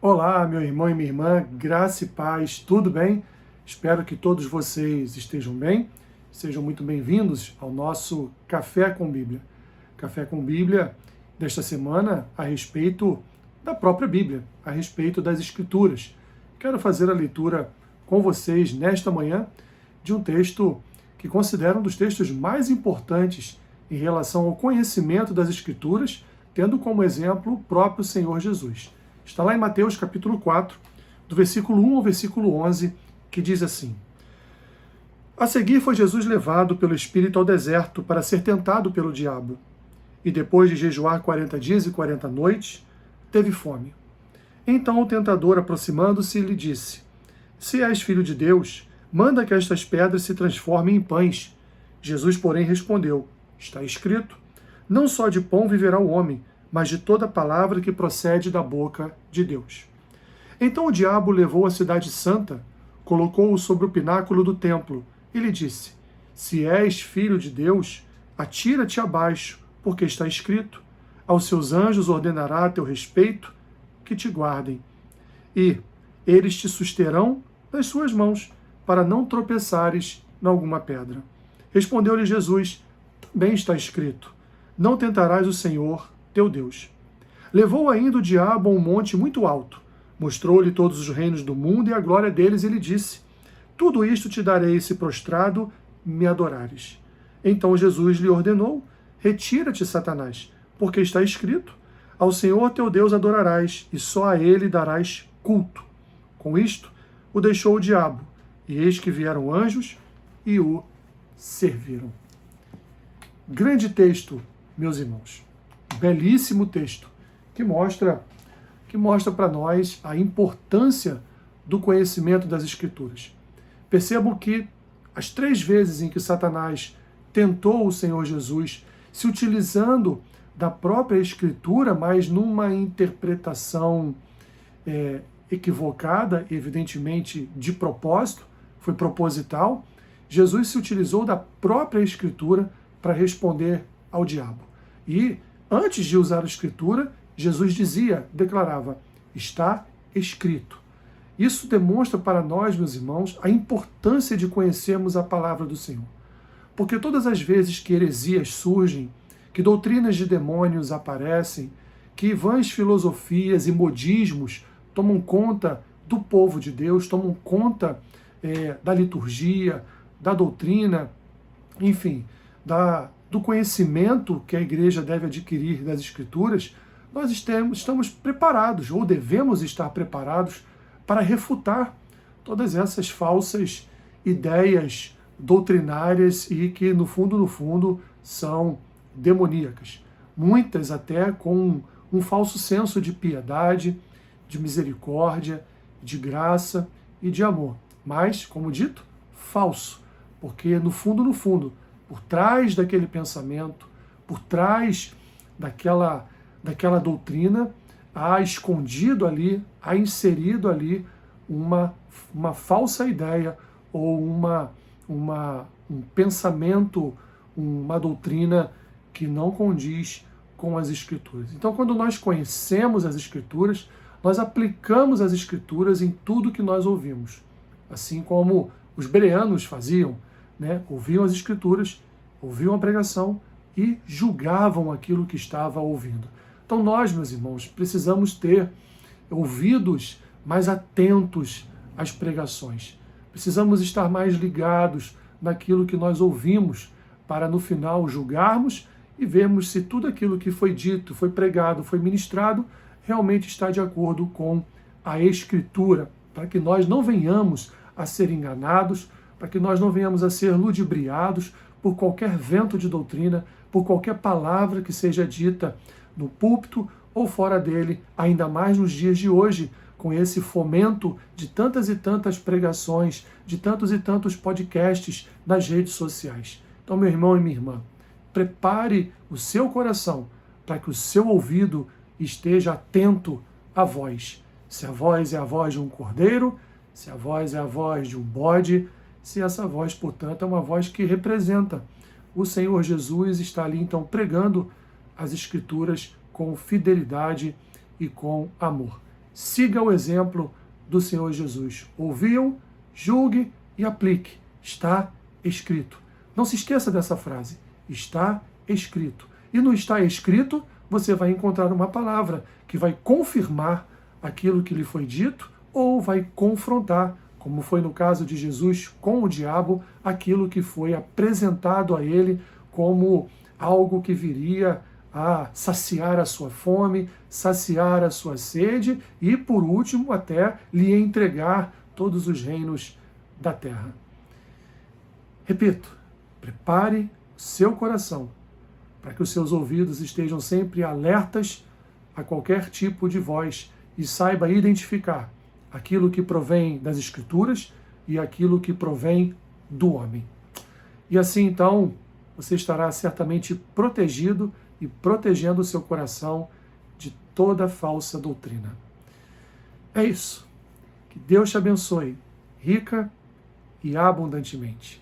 Olá, meu irmão e minha irmã, graça e paz, tudo bem? Espero que todos vocês estejam bem. Sejam muito bem-vindos ao nosso Café com Bíblia. Café com Bíblia desta semana a respeito da própria Bíblia, a respeito das Escrituras. Quero fazer a leitura com vocês nesta manhã de um texto que considero um dos textos mais importantes em relação ao conhecimento das Escrituras, tendo como exemplo o próprio Senhor Jesus. Está lá em Mateus capítulo 4, do versículo 1 ao versículo 11, que diz assim: A seguir foi Jesus levado pelo Espírito ao deserto para ser tentado pelo diabo. E depois de jejuar 40 dias e 40 noites, teve fome. Então o tentador, aproximando-se, lhe disse: Se és filho de Deus, manda que estas pedras se transformem em pães. Jesus, porém, respondeu: Está escrito: Não só de pão viverá o homem, mas de toda palavra que procede da boca de Deus. Então o diabo levou a cidade santa, colocou-o sobre o pináculo do templo e lhe disse: Se és filho de Deus, atira-te abaixo, porque está escrito: Aos seus anjos ordenará a teu respeito que te guardem, e eles te susterão nas suas mãos, para não tropeçares em alguma pedra. Respondeu-lhe Jesus: Também está escrito: Não tentarás o Senhor teu Deus. Levou ainda o diabo a um monte muito alto, mostrou-lhe todos os reinos do mundo e a glória deles, e lhe disse: Tudo isto te darei se prostrado me adorares. Então Jesus lhe ordenou: Retira-te, Satanás, porque está escrito: Ao Senhor teu Deus adorarás, e só a ele darás culto. Com isto, o deixou o diabo, e eis que vieram anjos e o serviram. Grande texto, meus irmãos. Belíssimo texto, que mostra para nós a importância do conhecimento das Escrituras. Percebam que as 3 vezes em que Satanás tentou o Senhor Jesus, se utilizando da própria Escritura, mas numa interpretação equivocada, evidentemente de propósito, foi proposital, Jesus se utilizou da própria Escritura para responder ao diabo. E antes de usar a Escritura, Jesus declarava: está escrito. Isso demonstra para nós, meus irmãos, a importância de conhecermos a palavra do Senhor. Porque todas as vezes que heresias surgem, que doutrinas de demônios aparecem, que vãs filosofias e modismos tomam conta do povo de Deus, tomam conta da liturgia, da doutrina, enfim, do conhecimento que a igreja deve adquirir das Escrituras, nós estamos preparados, ou devemos estar preparados, para refutar todas essas falsas ideias doutrinárias e que, no fundo, são demoníacas. Muitas até com um falso senso de piedade, de misericórdia, de graça e de amor. Mas, como dito, falso, porque no fundo, por trás daquele pensamento, por trás daquela doutrina, há escondido ali, há inserido ali uma falsa ideia ou um pensamento, uma doutrina que não condiz com as Escrituras. Então, quando nós conhecemos as Escrituras, nós aplicamos as Escrituras em tudo que nós ouvimos. Assim como os bereanos faziam, ouviam as Escrituras, ouviam a pregação e julgavam aquilo que estava ouvindo. Então nós, meus irmãos, precisamos ter ouvidos mais atentos às pregações. Precisamos estar mais ligados naquilo que nós ouvimos, para no final julgarmos e vermos se tudo aquilo que foi dito, foi pregado, foi ministrado, realmente está de acordo com a Escritura, para que nós não venhamos a ser enganados, para que nós não venhamos a ser ludibriados por qualquer vento de doutrina, por qualquer palavra que seja dita no púlpito ou fora dele, ainda mais nos dias de hoje, com esse fomento de tantas e tantas pregações, de tantos e tantos podcasts nas redes sociais. Então, meu irmão e minha irmã, prepare o seu coração para que o seu ouvido esteja atento à voz. Se a voz é a voz de um cordeiro, se a voz é a voz de um bode, se essa voz, portanto, é uma voz que representa o Senhor Jesus, está ali, então, pregando as Escrituras com fidelidade e com amor. siga o exemplo do Senhor Jesus. Ouviu, julgue e aplique. Está escrito. Não se esqueça dessa frase. Está escrito. E no está escrito, você vai encontrar uma palavra que vai confirmar aquilo que lhe foi dito ou vai confrontar, como foi no caso de Jesus com o diabo, aquilo que foi apresentado a ele como algo que viria a saciar a sua fome, saciar a sua sede e, por último, até lhe entregar todos os reinos da terra. Repito, prepare seu coração para que os seus ouvidos estejam sempre alertas a qualquer tipo de voz e saiba identificar aquilo que provém das Escrituras e aquilo que provém do homem. E assim, então, você estará certamente protegido e protegendo o seu coração de toda falsa doutrina. É isso. Que Deus te abençoe, rica e abundantemente.